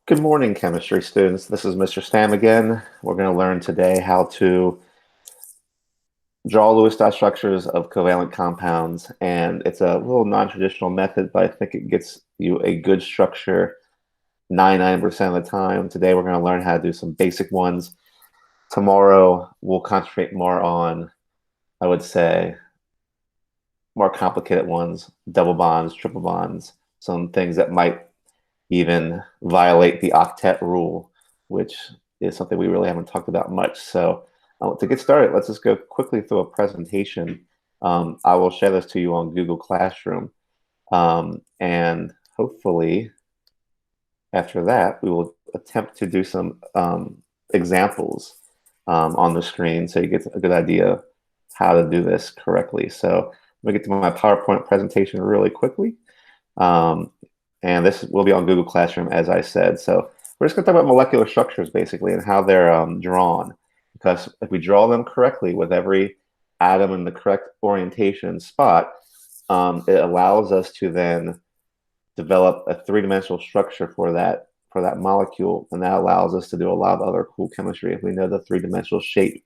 Good morning, chemistry students. This is Mr. Stam again. We're going to learn today how to draw Lewis dot structures of covalent compounds. And it's a little non-traditional method, but I think it gets you a good structure 99% of the time. Today, we're going to learn how to do some basic ones. Tomorrow, we'll concentrate more on, I would say, more complicated ones, double bonds, triple bonds, some things that might even violate the octet rule, which is something we really haven't talked about much. So to get started, let's just go quickly through a presentation. I will share this to you on Google Classroom. And hopefully after that, we will attempt to do some examples on the screen so you get a good idea how to do this correctly. So let me get to my PowerPoint presentation really quickly. And this will be on Google Classroom, as I said. So we're just going to talk about molecular structures, basically, and how they're drawn. Because if we draw them correctly with every atom in the correct orientation spot, it allows us to then develop a three-dimensional structure for that molecule. And that allows us to do a lot of other cool chemistry if we know the three-dimensional shape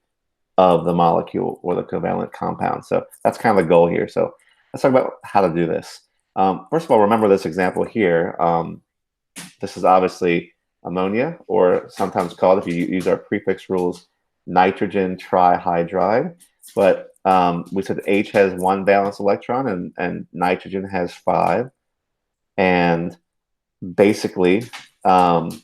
of the molecule or the covalent compound. So that's kind of the goal here. So let's talk about how to do this. First of all, remember this example here. This is obviously ammonia, or sometimes called, if you use our prefix rules, nitrogen trihydride. But we said H has one valence electron and nitrogen has 5. And basically, didn't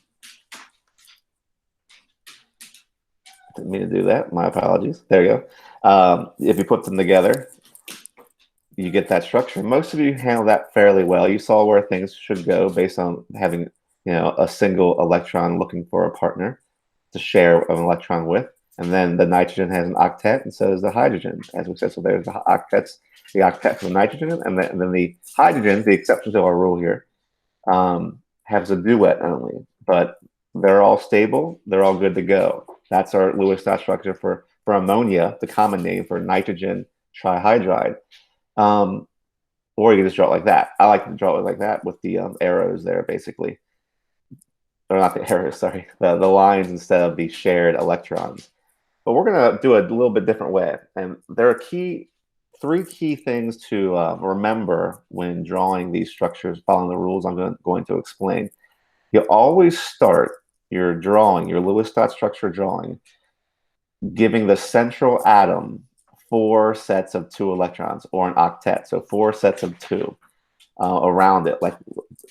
mean to do that. My apologies. There you go. If you put them together, you get that structure. Most of you handle that fairly well. You saw where things should go based on having, a single electron looking for a partner to share an electron with. And then the nitrogen has an octet, and so does the hydrogen, as we said. So there's the octet for the nitrogen, and then the hydrogen, the exception to our rule here, has a duet only. But they're all stable. They're all good to go. That's our Lewis dot structure for ammonia, the common name for nitrogen trihydride. Or you can just draw it like that. I like to draw it like that with the arrows there, basically. Or not the arrows, sorry. The lines instead of the shared electrons. But we're going to do it a little bit different way. And there are three key things to remember when drawing these structures, following the rules I'm going to explain. You always start your drawing, your Lewis dot structure drawing, giving the central atom 4 sets of 2 electrons, or an octet, so 4 sets of 2 around it, like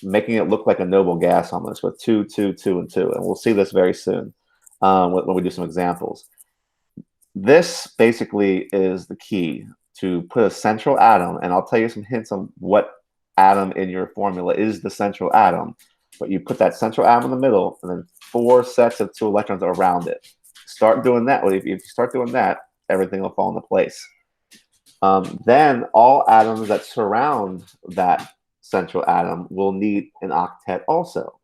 making it look like a noble gas almost, with 2, 2, 2, and 2. And we'll see this very soon when we do some examples. This basically is the key to put a central atom, and I'll tell you some hints on what atom in your formula is the central atom. But you put that central atom in the middle, and then 4 sets of 2 electrons around it. Start doing that. If you start doing that, everything will fall into place. Then all atoms that surround that central atom will need an octet also.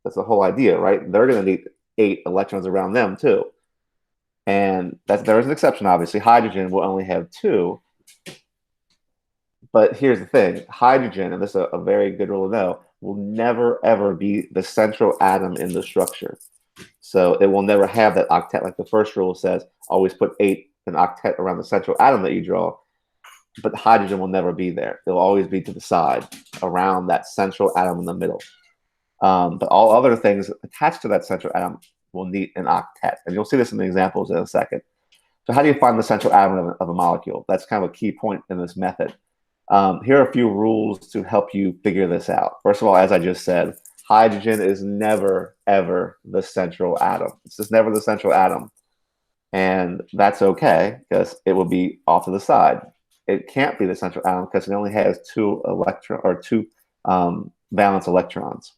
That's the whole idea, right? They're going to need 8 electrons around them too. And there is an exception, obviously. Hydrogen will only have 2. But here's the thing. Hydrogen, and this is a very good rule to know, will never, ever be the central atom in the structure. So it will never have that octet. Like the first rule says, always put an octet around the central atom that you draw. But hydrogen will never be there. It'll always be to the side, around that central atom in the middle. But all other things attached to that central atom will need an octet. And you'll see this in the examples in a second. So how do you find the central atom of a molecule? That's kind of a key point in this method. Here are a few rules to help you figure this out. First of all, as I just said, hydrogen is never, ever the central atom. It's just never the central atom. And that's okay, because it will be off to the side. It can't be the central atom because it only has 2 valence electrons.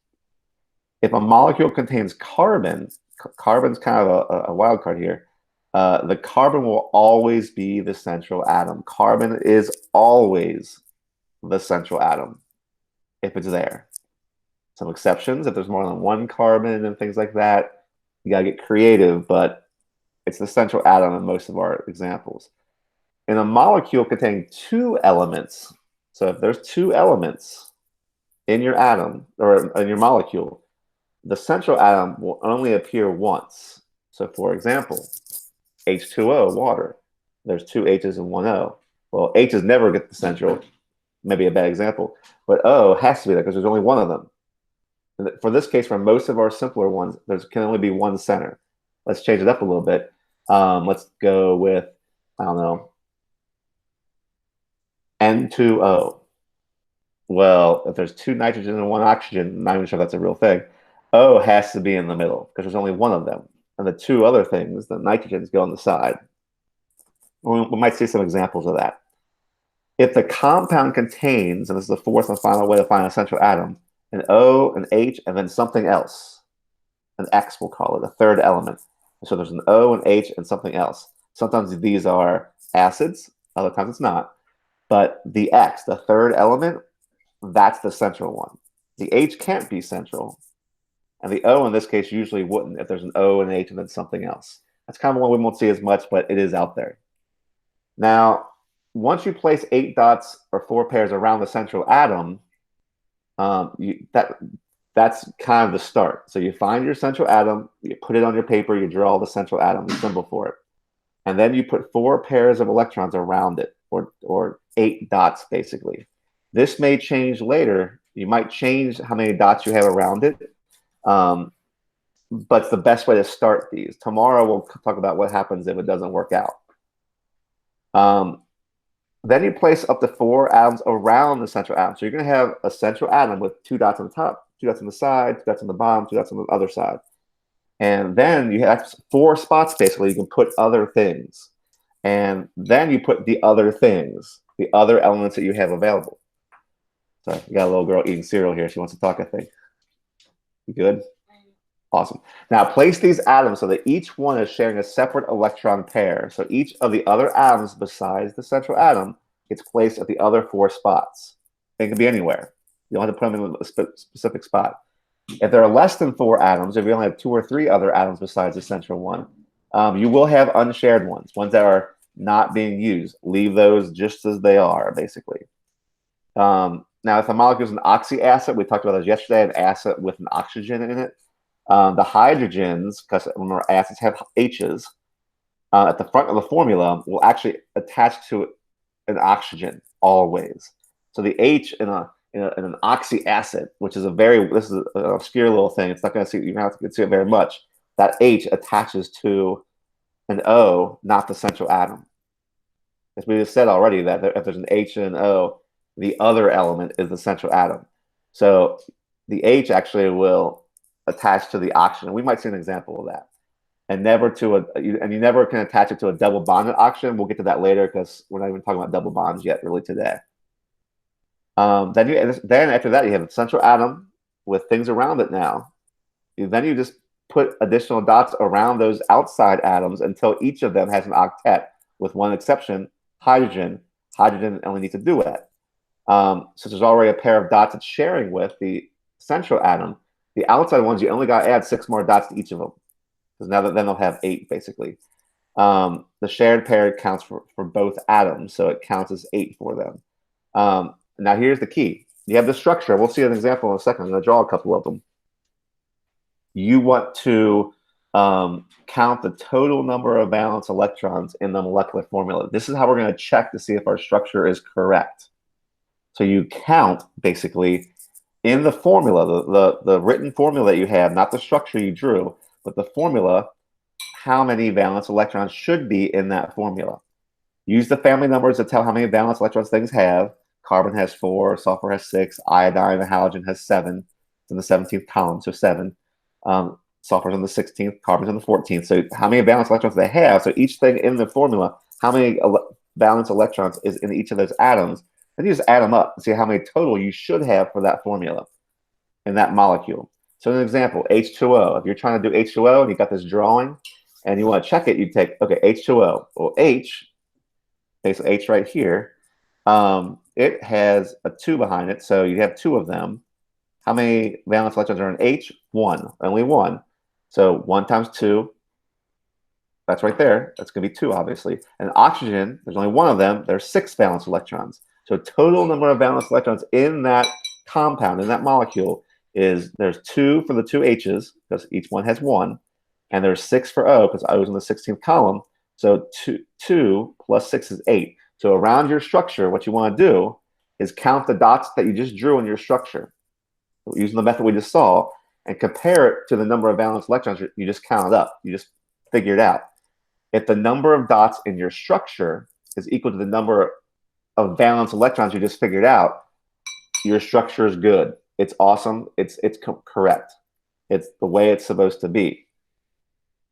If a molecule contains carbon, carbon's kind of a wild card here. The carbon will always be the central atom. Carbon is always the central atom if it's there. Some exceptions, if there's more than 1 carbon and things like that, you gotta get creative, but it's the central atom in most of our examples. In a molecule containing 2 elements, so if there's 2 elements in your atom or in your molecule, the central atom will only appear once. So for example, H2O, water. There's two H's and one O. Well, H's never get the central, maybe a bad example, but O has to be there because there's only one of them. And for this case, for most of our simpler ones, there can only be one center. Let's change it up a little bit. Let's go with, I don't know, N2O. Well, if there's two nitrogen and one oxygen, I'm not even sure that's a real thing. O has to be in the middle because there's only one of them. And the two other things, the nitrogens, go on the side. We might see some examples of that. If the compound contains, and this is the fourth and final way to find a central atom, an O, an H, and then something else, an X we'll call it, a third element. So there's an O, an H, and something else. Sometimes these are acids, other times it's not. But the X, the third element, that's the central one. The H can't be central. And the O in this case usually wouldn't if there's an O, an H, and then something else. That's kind of one we won't see as much, but it is out there. Now, once you place 8 dots or 4 pairs around the central atom, that's kind of the start. So you find your central atom, you put it on your paper, you draw the central atom, the symbol for it. And then you put 4 pairs of electrons around it, or 8 dots, basically. This may change later. You might change how many dots you have around it. But it's the best way to start these. Tomorrow we'll talk about what happens if it doesn't work out. Then you place up to 4 atoms around the central atom. So you're going to have a central atom with 2 dots on the top, 2 dots on the side, 2 dots on the bottom, 2 dots on the other side. And then you have 4 spots, basically, you can put other things. And then you put the other things, the other elements that you have available. Sorry, you got a little girl eating cereal here. She wants to talk, I think. You good? Awesome. Now place these atoms so that each one is sharing a separate electron pair. So each of the other atoms besides the central atom gets placed at the other 4 spots. It can be anywhere. You don't have to put them in a specific spot. If there are less than 4 atoms, if you only have 2 or 3 other atoms besides the central one, you will have unshared ones that are not being used. Leave those just as they are, basically. Now, if the molecule is an oxyacid, we talked about this yesterday, an acid with an oxygen in it. The hydrogens, because remember acids have H's, at the front of the formula will actually attach to an oxygen always. So the H in an oxyacid, which is this is an obscure little thing. It's not going to see, you're not going to see it very much. That H attaches to an O, not the central atom. As we just said already, that if there's an H and an O, the other element is the central atom. So the H actually will attach to the oxygen. We might see an example of that. And you never can attach it to a double bonded oxygen. We'll get to that later because we're not even talking about double bonds yet really today. Then after that, you have a central atom with things around it now. Then you just put additional dots around those outside atoms until each of them has an octet, with one exception, hydrogen. Hydrogen only needs a duet. So there's already a pair of dots it's sharing with the central atom. The outside ones, you only got to add 6 more dots to each of them. Because then they'll have 8, basically. The shared pair counts for both atoms, so it counts as 8 for them. Now here's the key. You have the structure. We'll see an example in a second. I'm going to draw a couple of them. You want to count the total number of valence electrons in the molecular formula. This is how we're going to check to see if our structure is correct. So you count, basically, in the formula, the written formula that you have, not the structure you drew, but the formula, how many valence electrons should be in that formula. Use the family numbers to tell how many valence electrons things have. Carbon has 4, sulfur has 6, iodine, the halogen has 7. It's in the 17th column, so 7. Sulfur's in the 16th, carbon's in the 14th. So how many valence electrons they have, so each thing in the formula, how many valence electrons is in each of those atoms, and you just add them up and see how many total you should have for that formula in that molecule. So an example, H2O. If you're trying to do H2O and you got this drawing and you want to check it, you take, okay, H2O. Well, H, basically H right here, it has a 2 behind it, so you have 2 of them. How many valence electrons are in H? 1, only 1. So 1 times 2, that's right there. That's going to be 2, obviously. And oxygen, there's only 1 of them. There's 6 valence electrons. So total number of valence electrons in that compound, in that molecule, is there's 2 for the 2 H's, because each one has 1, and there's 6 for O, because O is in the 16th column. So 2 plus 6 is 8. So around your structure, what you want to do is count the dots that you just drew in your structure, using the method we just saw, and compare it to the number of valence electrons you just counted up. You just figured out. If the number of dots in your structure is equal to the number of valence electrons you just figured out, your structure is good. It's awesome. It's correct. It's the way it's supposed to be.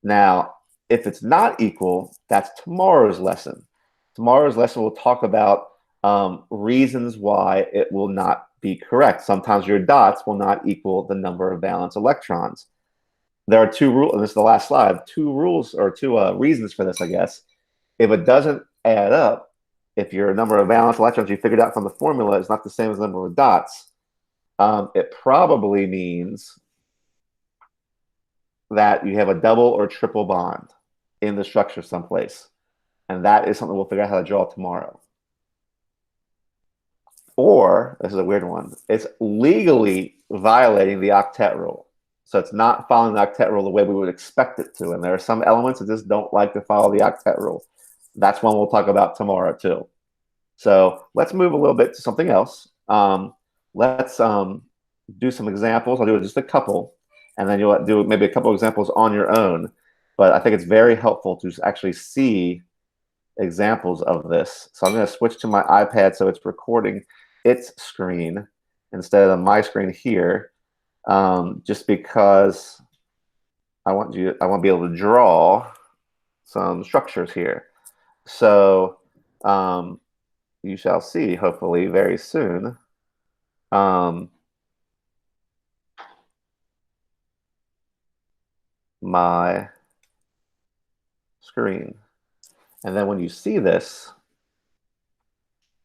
Now, if it's not equal, that's tomorrow's lesson. Tomorrow's lesson will talk about reasons why it will not be correct. Sometimes your dots will not equal the number of valence electrons. There are 2 rules, and this is the last slide, 2 rules or 2 reasons for this, I guess. If it doesn't add up, if your number of valence electrons you figured out from the formula is not the same as the number of dots, it probably means that you have a double or triple bond in the structure someplace. And that is something we'll figure out how to draw tomorrow. Or, this is a weird one, it's legally violating the octet rule. So it's not following the octet rule the way we would expect it to. And there are some elements that just don't like to follow the octet rule. That's one we'll talk about tomorrow too. So let's move a little bit to something else. Let's do some examples. I'll do just a couple, and then you'll do maybe a couple examples on your own. But I think it's very helpful to actually see examples of this. So I'm going to switch to my iPad so it's recording its screen instead of my screen here, just because I want to be able to draw some structures here. So you shall see, hopefully, very soon. My screen. And then when you see this,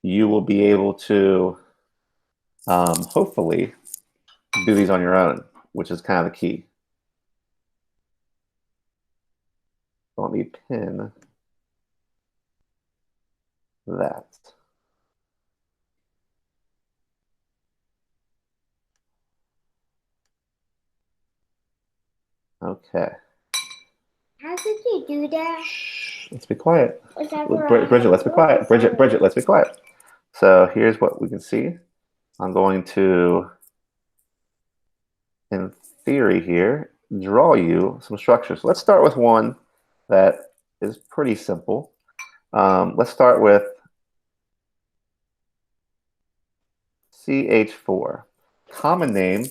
you will be able to hopefully do these on your own, which is kind of the key. So let me pin that. Okay. How did you do that? Shh, let's be quiet. Bridget, let's be quiet. Bridget, let's be quiet. So here's what we can see. I'm going to, in theory here, draw you some structures. Let's start with one that is pretty simple. Let's start with CH4. Common name,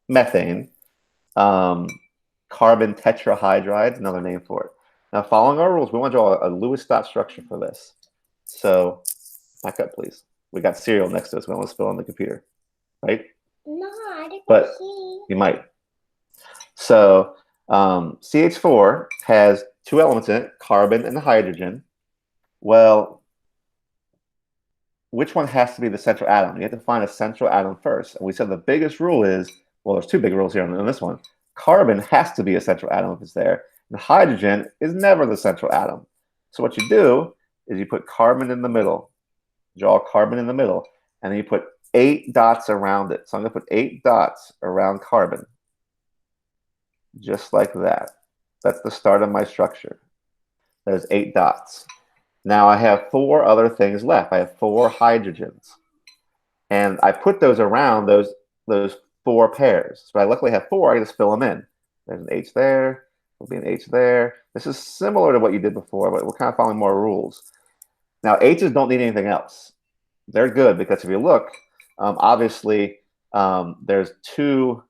methane. Carbon tetrahydride, another name for it. Now, following our rules, we want to draw a Lewis dot structure for this. So, back up, please. We got cereal next to us. We don't want to spill on the computer, right? No, I didn't but see. You might. So, CH4 has 2 elements in it, carbon and hydrogen. Well, which one has to be the central atom? You have to find a central atom first. And we said the biggest rule is, well, there's 2 big rules here on this one. Carbon has to be a central atom if it's there. And hydrogen is never the central atom. So what you do is you put carbon in the middle. Draw carbon in the middle. And then you put 8 dots around it. So I'm going to put 8 dots around carbon. Just like that. That's the start of my structure. There's 8 dots. Now I have 4 other things left. I have 4 hydrogens. And I put those around those 4 pairs. So I luckily have 4, I just fill them in. There's an H there, there'll be an H there. This is similar to what you did before, but we're kind of following more rules. Now, H's don't need anything else. They're good because if you look, obviously, there's 2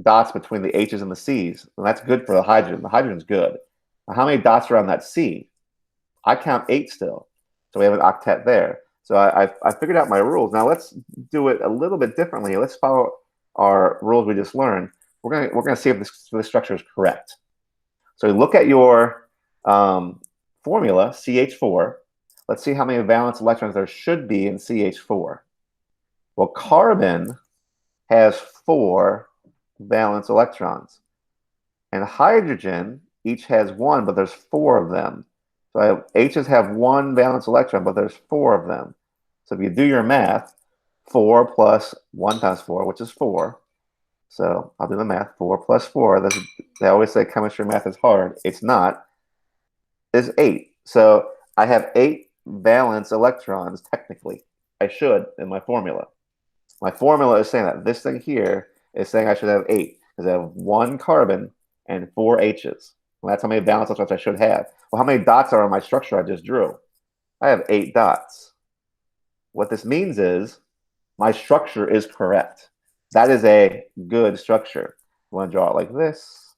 dots between the H's and the C's, and that's good for the hydrogen. The hydrogen's good. Now, how many dots are on that C? I count 8 still. So we have an octet there. So I figured out my rules. Now let's do it a little bit differently. Let's follow our rules we just learned. We're gonna see if this structure is correct. So look at your formula, CH4. Let's see how many valence electrons there should be in CH4. Well, carbon has 4 valence electrons. And hydrogen each has 1, but there's 4 of them. So H's have 1 valence electron, but there's 4 of them. So if you do your math, 4 plus 1 times 4, which is 4, So I'll do the math. 4 plus 4. They always say chemistry math is hard. It's not. Is 8. So I have 8 valence electrons, technically. I should in my formula. My formula is saying that this thing here is saying I should have 8 because I have 1 carbon and 4 H's. Well, that's how many valence electrons I should have. Well, how many dots are on my structure I just drew? I have 8 dots. What this means is my structure is correct. That is a good structure. You want to draw it like this?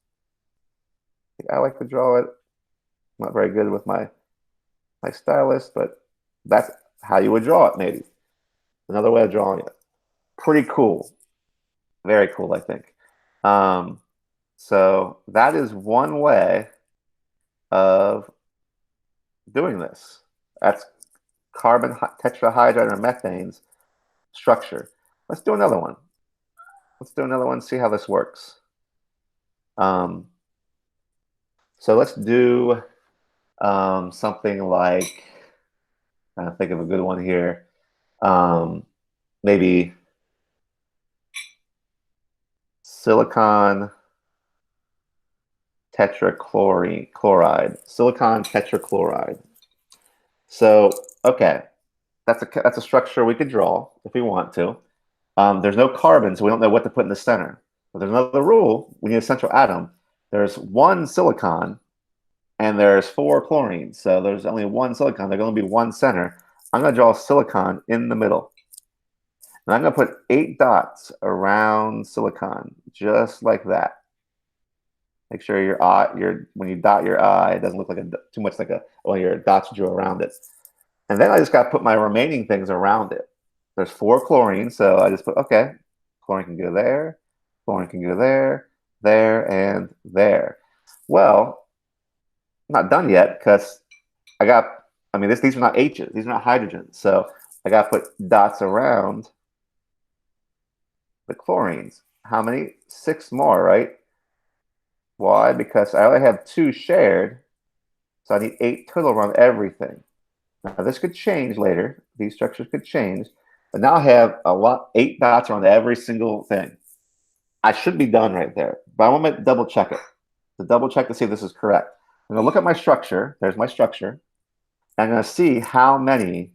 I like to draw it. I'm not very good with my stylus, but that's how you would draw it, maybe. Another way of drawing it. Pretty cool. Very cool, I think. So that is one way of doing this. That's carbon tetrahydride or methane's structure. Let's do another one. Let's do another one, see how this works. So let's do something like, I think of a good one here. Maybe silicon tetrachloride. Silicon tetrachloride. So, okay, that's a structure we could draw if we want to. There's no carbon, so we don't know what to put in the center. But there's another rule. We need a central atom. There's 1 silicon, and there's 4 chlorines. So there's only 1 silicon. There's going to be 1 center. I'm going to draw silicon in the middle. And I'm going to put 8 dots around silicon, just like that. Make sure your eye, when you dot your eye, it doesn't look like too much like one of your dots drew around it. And then I just got to put my remaining things around it. There's 4 chlorines, so I just put, okay, chlorine can go there, chlorine can go there, there, and there. Well, I'm not done yet because these are not H's, these are not hydrogens. So I got to put dots around the chlorines. How many? 6 more, right? Why? Because I only have 2 shared, so I need 8 total around everything. Now this could change later. These structures could change, but now I have 8 dots around every single thing. I should be done right there, but I want to double check it. To double check to see if this is correct. I'm going to look at my structure. There's my structure. I'm going to see how many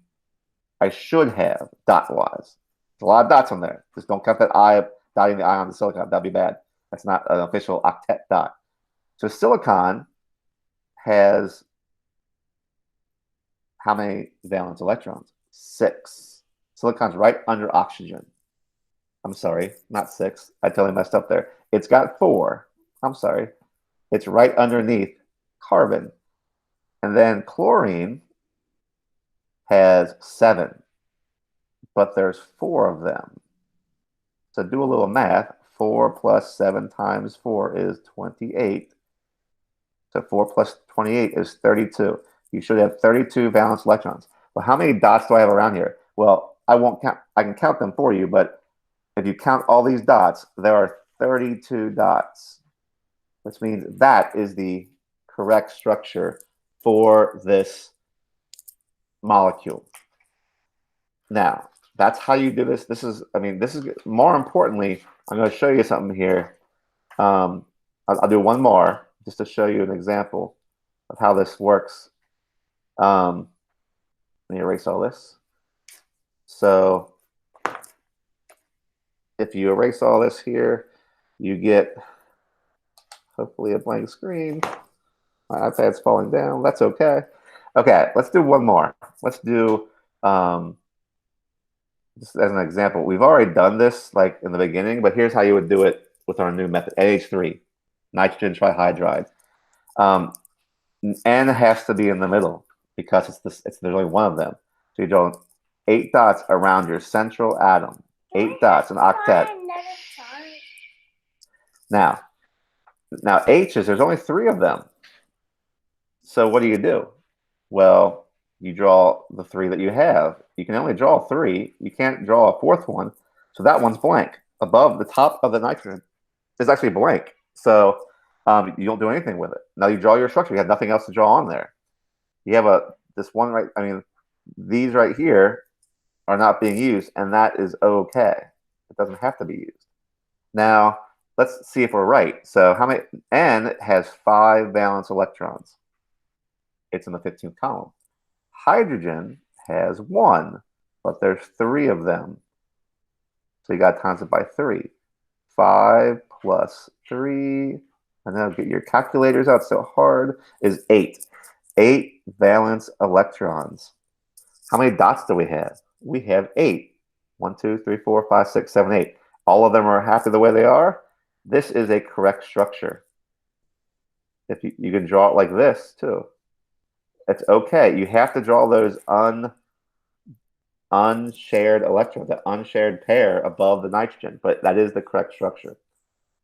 I should have dot-wise. There's a lot of dots on there. Just don't count that I dotting the I on the silicon. That'd be bad. That's not an official octet dot. So silicon has how many valence electrons? 6. Silicon's right under oxygen. I'm sorry, not 6. I totally messed up there. It's got 4. I'm sorry. It's right underneath carbon. And then chlorine has 7. But there's 4 of them. So do a little math. 4 plus 7 times 4 is 28. So 4 plus 28 is 32. You should have 32 valence electrons. Well, how many dots do I have around here? Well, I won't count. I can count them for you, but if you count all these dots, there are 32 dots, which means that is the correct structure for this molecule. Now, that's how you do this. This is more importantly, I'm going to show you something here. I'll do one more just to show you an example of how this works. Let me erase all this. So if you erase all this here, you get hopefully a blank screen. My iPad's falling down. That's okay. Okay, let's do one more. Let's do just as an example. We've already done this like in the beginning, but here's how you would do it with our new method: NH3, nitrogen trihydride. N has to be in the middle because there's only one of them. So you draw 8 dots around your central atom. 8 dots, an octet. Now H's, there's only 3 of them. So what do? Well, you draw the 3 that you have. You can only draw 3. You can't draw a 4th one. So that one's blank. Above the top of the nitrogen is actually blank. So you don't do anything with it. Now you draw your structure. You have nothing else to draw on there. You have this one right. These right here are not being used, and that is okay. It doesn't have to be used. Now let's see if we're right. So how many? N has 5 valence electrons. It's in the 15th column. Hydrogen has 1, but there's 3 of them. So you got to times it by 3. 5 plus 3, and now get your calculators out so hard, is 8. 8 valence electrons. How many dots do we have? We have 8. 1, 2, 3, 4, 5, 6, 7, 8. All of them are happy the way they are. This is a correct structure. If you can draw it like this too. It's okay. You have to draw those unshared electrons, that unshared pair above the nitrogen, but that is the correct structure.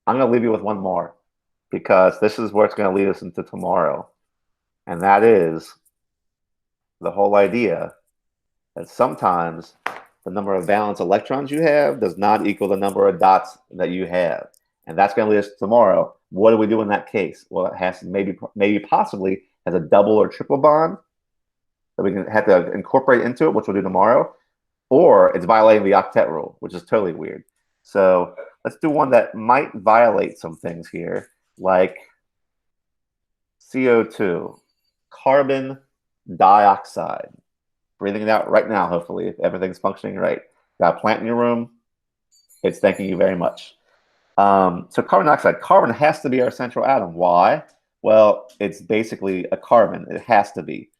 I'm going to leave you with one more because this is where it's going to lead us into tomorrow. And that is the whole idea that sometimes the number of valence electrons you have does not equal the number of dots that you have. And that's going to lead us to tomorrow. What do we do in that case? Well, it has to maybe possibly has a double or triple bond that we can have to incorporate into it, which we'll do tomorrow. Or it's violating the octet rule, which is totally weird. So let's do one that might violate some things here, like CO2, carbon dioxide. Breathing it out right now, hopefully, if everything's functioning right. Got a plant in your room, it's thanking you very much. So carbon dioxide. Carbon has to be our central atom. Why? Well, it's basically a carbon. It has to be.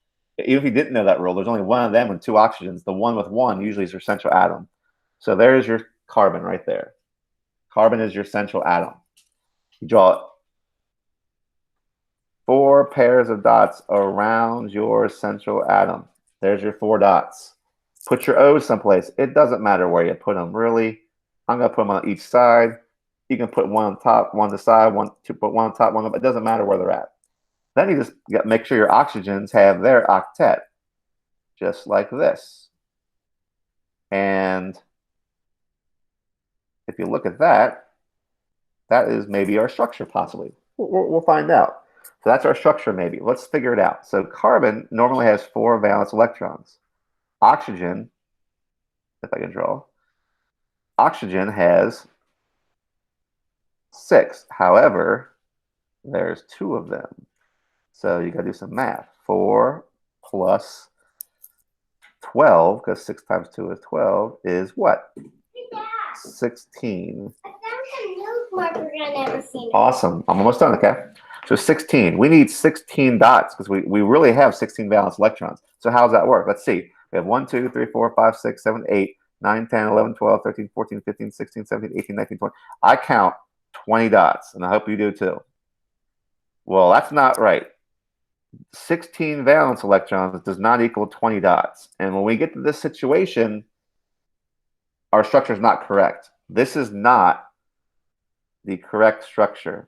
Even if you didn't know that rule, there's only one of them and 2 oxygens. The one with 1 usually is your central atom. So there's your carbon right there. Carbon is your central atom. You draw 4 pairs of dots around your central atom. There's your 4 dots. Put your O's someplace. It doesn't matter where you put them, really. I'm going to put them on each side. You can put one on top, one on the side, put one on top, one on. It doesn't matter where they're at. Then you just make sure your oxygens have their octet, just like this. And if you look at that, that is maybe our structure, possibly. We'll find out. So that's our structure, maybe. Let's figure it out. So carbon normally has 4 valence electrons. Oxygen, if I can draw, oxygen has 6. However, there's 2 of them. So you got to do some math. 4 plus 12, because 6 times 2 is 12, is what? 16. I found a milk marker I never seen. Awesome. I'm almost done, okay? So 16. We need 16 dots because we really have 16 valence electrons. So how does that work? Let's see. We have 1, 2, 3, 4, 5, 6, 7, 8, 9, 10, 11, 12, 13, 14, 15, 16, 17, 18, 19, 20. I count 20 dots, and I hope you do too. Well, that's not right. 16 valence electrons does not equal 20 dots. And when we get to this situation, our structure is not correct. This is not the correct structure.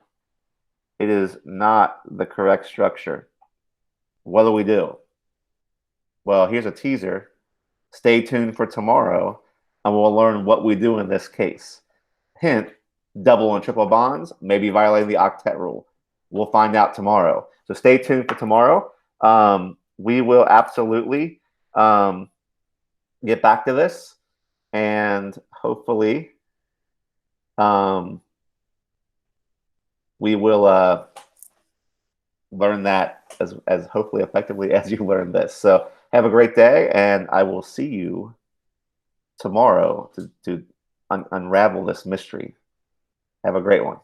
It is not the correct structure. What do we do? Well, here's a teaser. Stay tuned for tomorrow, and we'll learn what we do in this case. Hint, double and triple bonds may be violating the octet rule. We'll find out tomorrow. So stay tuned for tomorrow. We will absolutely get back to this, and hopefully we will learn that as hopefully effectively as you learn this. So have a great day, and I will see you tomorrow to unravel this mystery. Have a great one.